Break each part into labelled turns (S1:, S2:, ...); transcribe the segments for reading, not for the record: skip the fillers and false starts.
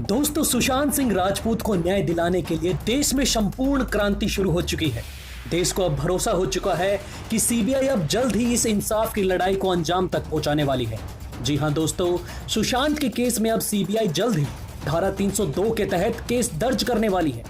S1: दोस्तों, सुशांत सिंह राजपूत को न्याय दिलाने के लिए देश में संपूर्ण क्रांति शुरू हो चुकी है। देश को अब भरोसा हो चुका है कि सीबीआई अब जल्द ही इस इंसाफ की लड़ाई को अंजाम तक पहुंचाने वाली है। जी हां दोस्तों, सुशांत के केस में अब सीबीआई जल्द ही धारा 302 के तहत केस दर्ज करने वाली है।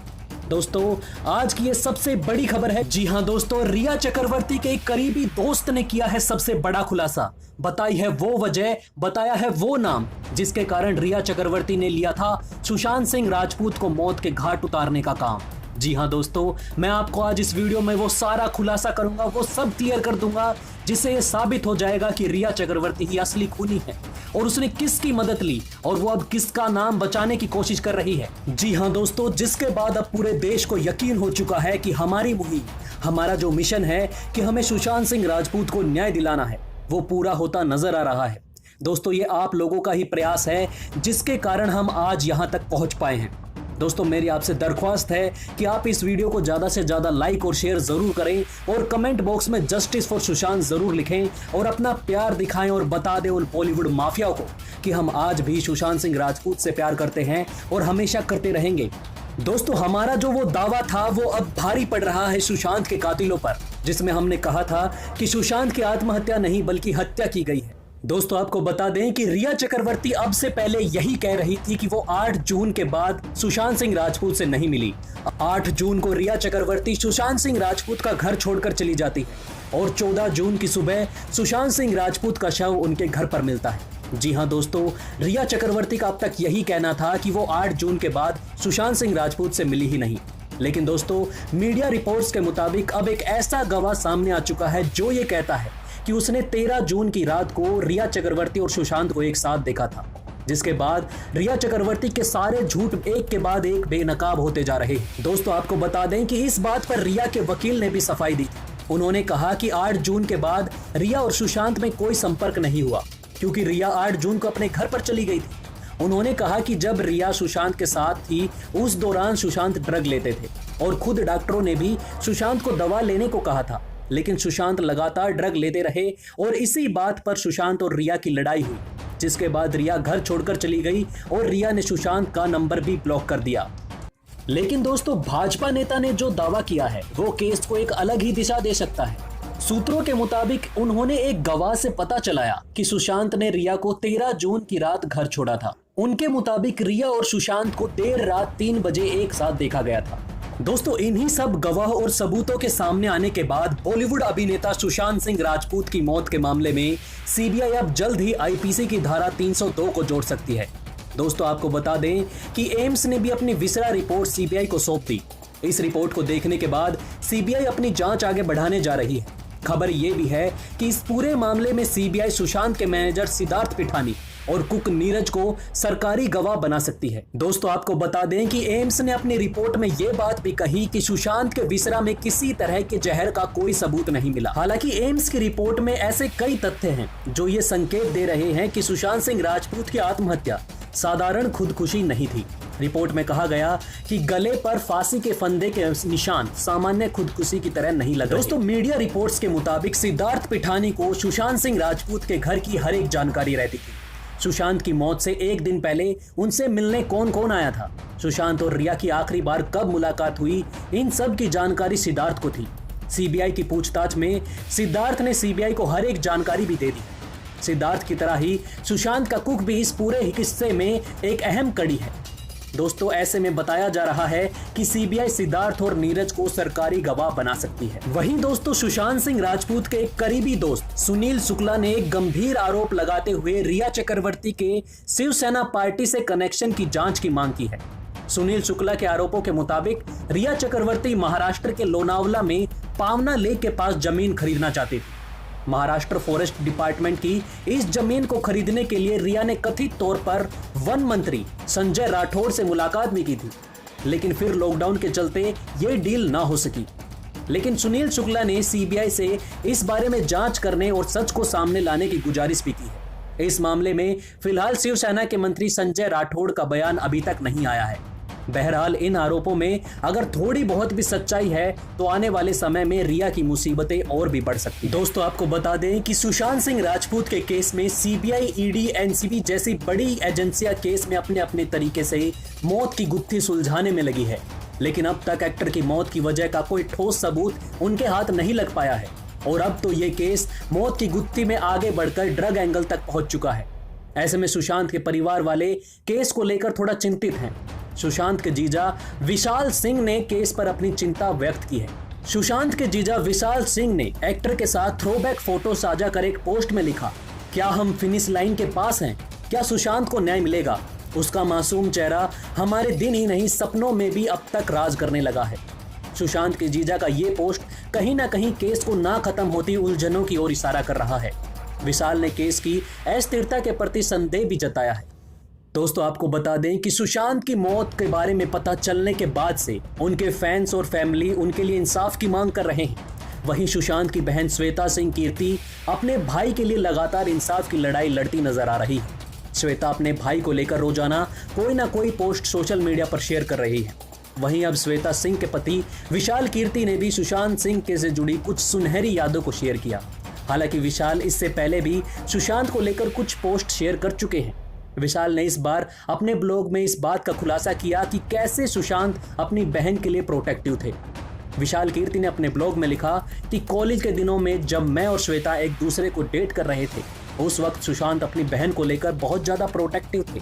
S1: दोस्तों, आज की ये सबसे बड़ी खबर है। जी हां दोस्तों, रिया चक्रवर्ती के एक करीबी दोस्त ने किया है सबसे बड़ा खुलासा। बताई है वो वजह, बताया है वो नाम जिसके कारण रिया चक्रवर्ती ने लिया था सुशांत सिंह राजपूत को मौत के घाट उतारने का काम। जी हां दोस्तों, मैं आपको आज इस वीडियो में वो सारा खुलासा करूंगा, वो सब क्लियर कर दूंगा जिससे ये साबित हो जाएगा कि रिया चक्रवर्ती ही असली खूनी है और उसने किसकी मदद ली और वो अब किसका नाम बचाने की कोशिश कर रही है। जी हां दोस्तों, जिसके बाद अब पूरे देश को यकीन हो चुका है कि हमारी मुहिम, हमारा जो मिशन है कि हमें सुशांत सिंह राजपूत को न्याय दिलाना है, वो पूरा होता नजर आ रहा है। दोस्तों, ये आप लोगों का ही प्रयास है जिसके कारण हम आज यहां तक पहुंच पाए हैं। दोस्तों, मेरी आपसे दरख्वास्त है कि आप इस वीडियो को ज्यादा से ज्यादा लाइक और शेयर जरूर करें और कमेंट बॉक्स में जस्टिस फॉर सुशांत जरूर लिखें और अपना प्यार दिखाएं और बता दें उन बॉलीवुड माफियाओं को कि हम आज भी सुशांत सिंह राजपूत से प्यार करते हैं और हमेशा करते रहेंगे। दोस्तों, हमारा जो वो दावा था वो अब भारी पड़ रहा है सुशांत के कातिलों पर, जिसमें हमने कहा था कि सुशांत की आत्महत्या नहीं बल्कि हत्या की गई है। दोस्तों, आपको बता दें कि रिया चक्रवर्ती अब से पहले यही कह रही थी कि वो 8 जून के बाद सुशांत सिंह राजपूत से नहीं मिली। 8 जून को रिया चक्रवर्ती सुशांत सिंह राजपूत का घर छोड़कर चली जाती है और 14 जून की सुबह सुशांत सिंह राजपूत का शव उनके घर पर मिलता है। जी हां दोस्तों, रिया चक्रवर्ती का अब तक यही कहना था कि वो 8 जून के बाद सुशांत सिंह राजपूत से मिली ही नहीं। लेकिन दोस्तों, मीडिया रिपोर्ट्स के मुताबिक अब एक ऐसा गवाह सामने आ चुका है जो ये कहता है कि उसने 13 जून की रात को रिया चक्रवर्ती और सुशांत को एक साथ देखा था, जिसके बाद रिया चक्रवर्ती के सारे झूठ एक के बाद एक बेनकाब होते जा रहे हैं। दोस्तों, आपको बता दें कि इस बात पर रिया के वकील ने भी सफाई दी थी। उन्होंने कहा कि 8 जून के बाद रिया और सुशांत में कोई संपर्क नहीं हुआ क्योंकि रिया 8 जून को अपने घर पर चली गई थी। उन्होंने कहा कि जब रिया सुशांत के साथ थी उस दौरान सुशांत ड्रग लेते थे और खुद डॉक्टरों ने भी सुशांत को दवा लेने को कहा था, लेकिन सुशांत लगातार ड्रग लेते रहे और इसी बात पर सुशांत और रिया की लड़ाई हुई, जिसके बाद रिया घर छोड़कर चली गई और रिया ने सुशांत का नंबर भी ब्लॉक कर दिया। लेकिन दोस्तों, भाजपा नेता ने जो दावा किया है वो केस को एक अलग ही दिशा दे सकता है। सूत्रों के मुताबिक उन्होंने एक गवाह से पता चलाया कि सुशांत ने रिया को 13 जून की रात घर छोड़ा था। उनके मुताबिक रिया और सुशांत को देर रात 3 बजे एक साथ देखा गया था। दोस्तों, इन्हीं सब गवाह और सबूतों के सामने आने के बाद बॉलीवुड अभिनेता सुशांत सिंह राजपूत की मौत के मामले में सीबीआई अब जल्द ही आईपीसी की धारा 302 को जोड़ सकती है। दोस्तों, आपको बता दें कि एम्स ने भी अपनी विसरा रिपोर्ट सीबीआई को सौंप दी। इस रिपोर्ट को देखने के बाद सीबीआई अपनी जांच आगे बढ़ाने जा रही है। खबर यह भी है कि इस पूरे मामले में सीबीआई सुशांत के मैनेजर सिद्धार्थ पिठानी और कुक नीरज को सरकारी गवाह बना सकती है। दोस्तों, आपको बता दें कि एम्स ने अपनी रिपोर्ट में यह बात भी कही कि सुशांत के विसरा में किसी तरह के जहर का कोई सबूत नहीं मिला। हालांकि एम्स की रिपोर्ट में ऐसे कई तथ्य हैं जो ये संकेत दे रहे हैं कि सुशांत सिंह राजपूत की आत्महत्या साधारण खुदकुशी नहीं थी। रिपोर्ट में कहा गया कि गले पर फांसी के फंदे के निशान सामान्य खुदकुशी की तरह नहीं लगे। दोस्तों, मीडिया रिपोर्ट्स के मुताबिक सिद्धार्थ पिठानी को सुशांत सिंह राजपूत के घर की हर एक जानकारी रहती थी। सुशांत की मौत से एक दिन पहले उनसे मिलने कौन कौन आया था, सुशांत और रिया की आखिरी बार कब मुलाकात हुई, इन सब की जानकारी सिद्धार्थ को थी। सीबीआई की पूछताछ में सिद्धार्थ ने सीबीआई को हर एक जानकारी भी दे दी। सिद्धार्थ की तरह ही सुशांत का कुक भी इस पूरे किस्से में एक अहम कड़ी है। दोस्तों, ऐसे में बताया जा रहा है कि सीबीआई सिद्धार्थ और नीरज को सरकारी गवाह बना सकती है। वहीं दोस्तों, सुशांत सिंह राजपूत के एक करीबी दोस्त सुनील शुक्ला ने एक गंभीर आरोप लगाते हुए रिया चक्रवर्ती के शिवसेना पार्टी से कनेक्शन की जांच की मांग की है। सुनील शुक्ला के आरोपों के मुताबिक रिया चक्रवर्ती महाराष्ट्र के लोनावला में पावना लेक के पास जमीन खरीदना चाहती थी। महाराष्ट्र फॉरेस्ट डिपार्टमेंट की इस जमीन को खरीदने के लिए रिया ने कथित तौर पर वन मंत्री संजय राठौड़ से मुलाकात भी की थी, लेकिन फिर लॉकडाउन के चलते ये डील ना हो सकी। लेकिन सुनील शुक्ला ने सीबीआई से इस बारे में जांच करने और सच को सामने लाने की गुजारिश भी की है। इस मामले में फिलहाल शिवसेना के मंत्री संजय राठौड़ का बयान अभी तक नहीं आया है। बहरहाल इन आरोपों में अगर थोड़ी बहुत भी सच्चाई है तो आने वाले समय में रिया की मुसीबतें और भी बढ़ सकती हैं। दोस्तों आपको बता दें कि सुशांत सिंह राजपूत के केस में सीबीआई, ईडी, एनसीबी जैसी बड़ी एजेंसियां केस में अपने अपने तरीके से मौत की गुत्थी सुलझाने में लगी है, लेकिन अब तक एक्टर की मौत की वजह का कोई ठोस सबूत उनके हाथ नहीं लग पाया है और अब तो ये केस मौत की गुत्थी में आगे बढ़कर ड्रग एंगल तक पहुंच चुका है। ऐसे में सुशांत के परिवार वाले केस को लेकर थोड़ा चिंतित हैं। सुशांत के जीजा विशाल सिंह ने केस पर अपनी चिंता व्यक्त की है। सुशांत के जीजा विशाल सिंह ने एक्टर के साथ थ्रोबैक फोटो साझा कर एक पोस्ट में लिखा, क्या हम फिनिश लाइन के पास हैं? क्या सुशांत को न्याय मिलेगा? उसका मासूम चेहरा हमारे दिन ही नहीं सपनों में भी अब तक राज करने लगा है। सुशांत के जीजा का ये पोस्ट कहीं ना कहीं केस को ना खत्म होती उलझनों की ओर इशारा कर रहा है। विशाल ने केस की अस्थिरता के प्रति संदेह भी जताया है। दोस्तों आपको बता दें कि सुशांत की मौत के बारे में पता चलने के बाद से उनके फैंस और फैमिली उनके लिए इंसाफ की मांग कर रहे हैं। वहीं सुशांत की बहन श्वेता सिंह कीर्ति अपने भाई के लिए लगातार इंसाफ की लड़ाई लड़ती नजर आ रही है। श्वेता अपने भाई को लेकर रोजाना कोई ना कोई पोस्ट सोशल मीडिया पर शेयर कर रही है। वहीं अब श्वेता सिंह के पति विशाल कीर्ति ने भी सुशांत सिंह के से जुड़ी कुछ सुनहरी यादों को शेयर किया। हालांकि विशाल इससे पहले भी सुशांत को लेकर कुछ पोस्ट शेयर कर चुके हैं। विशाल ने इस बार अपने ब्लॉग में इस बात का खुलासा किया कि कैसे सुशांत अपनी बहन के लिए प्रोटेक्टिव थे। विशाल कीर्ति ने अपने ब्लॉग में लिखा कि कॉलेज के दिनों में जब मैं और श्वेता एक दूसरे को डेट कर रहे थे, उस वक्त सुशांत अपनी बहन को लेकर बहुत ज्यादा प्रोटेक्टिव थे।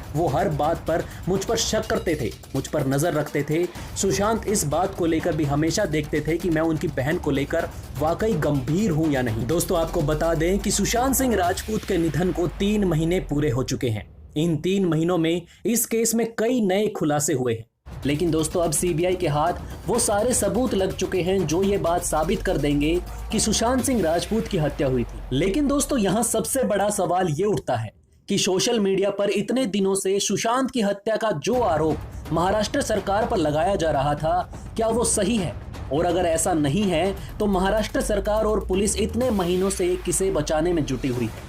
S1: वो हर बात पर मुझ पर शक करते थे, मुझ पर नजर रखते थे। सुशांत इस बात को लेकर भी हमेशा देखते थे कि मैं उनकी बहन को लेकर वाकई गंभीर हूं या नहीं। दोस्तों आपको बता दें कि सुशांत सिंह राजपूत के निधन को 3 महीने पूरे हो चुके हैं। इन 3 महीनों में इस केस में कई नए खुलासे हुए हैं, लेकिन दोस्तों अब सीबीआई के हाथ वो सारे सबूत लग चुके हैं जो ये बात साबित कर देंगे कि सुशांत सिंह राजपूत की हत्या हुई थी। लेकिन दोस्तों यहाँ सबसे बड़ा सवाल ये उठता है कि सोशल मीडिया पर इतने दिनों से सुशांत की हत्या का जो आरोप महाराष्ट्र सरकार पर लगाया जा रहा था, क्या वो सही है? और अगर ऐसा नहीं है तो महाराष्ट्र सरकार और पुलिस इतने महीनों से किसे बचाने में जुटी हुई है?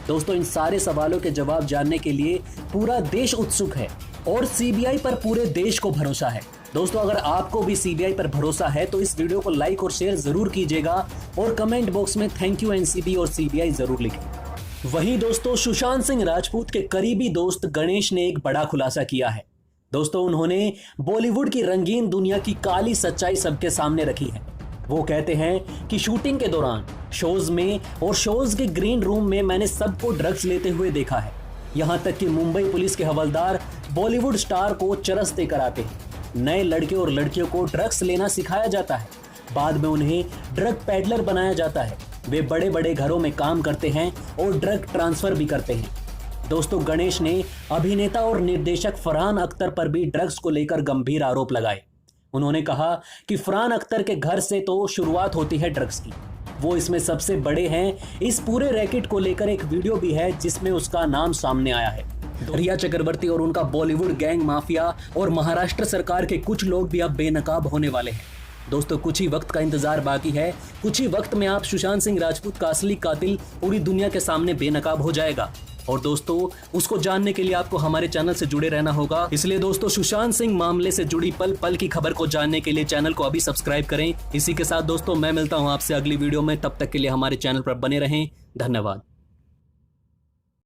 S1: दोस्तों इन सारे सवालों के जवाब जानने के लिए पूरा देश उत्सुक है और सीबीआई पर पूरे देश को भरोसा है। दोस्तों अगर आपको भी सीबीआई पर भरोसा है तो इस वीडियो को लाइक और शेयर जरूर कीजिएगा और कमेंट बॉक्स में थैंक यू एनसीबी और सीबीआई जरूर लिखें। वहीं दोस्तों सुशांत सिंह राजपूत के करीबी दोस्त गणेश ने एक बड़ा खुलासा किया है। दोस्तों उन्होंने बॉलीवुड की रंगीन दुनिया की काली सच्चाई सबके सामने रखी है। वो कहते हैं कि शूटिंग के दौरान शोज में और शोज के ग्रीन रूम में मैंने सबको ड्रग्स लेते हुए देखा है। यहाँ तक कि मुंबई पुलिस के हवलदार बॉलीवुड स्टार को चरस देकर आते हैं। नए लड़के और लड़कियों को ड्रग्स लेना सिखाया जाता है, बाद में उन्हें ड्रग पैडलर बनाया जाता है। वे बड़े बड़े घरों में काम करते हैं और ड्रग ट्रांसफर भी करते हैं। दोस्तों गणेश ने अभिनेता और निर्देशक फरहान अख्तर पर भी ड्रग्स को लेकर गंभीर आरोप लगाए। उन्होंने कहा कि फरहान अख्तर के घर से तो शुरुआत होती है ड्रग्स की, वो इसमें सबसे बड़े हैं। इस पूरे रैकेट को लेकर एक वीडियो भी है जिसमें उसका नाम सामने आया है। रिया चक्रवर्ती और उनका बॉलीवुड गैंग माफिया और महाराष्ट्र सरकार के कुछ लोग भी अब बेनकाब होने वाले हैं। दोस्तों कुछ ही वक्त का इंतजार बाकी है। कुछ ही वक्त में आप सुशांत सिंह राजपूत का असली कातिल पूरी दुनिया के सामने बेनकाब हो जाएगा और दोस्तों उसको जानने के लिए आपको हमारे चैनल से जुड़े रहना होगा। इसलिए दोस्तों सुशांत सिंह मामले से जुड़ी पल पल की खबर को जानने के लिए चैनल को अभी सब्सक्राइब करें। इसी के साथ दोस्तों मैं मिलता हूं आपसे अगली वीडियो में, तब तक के लिए हमारे चैनल पर बने रहें। धन्यवाद।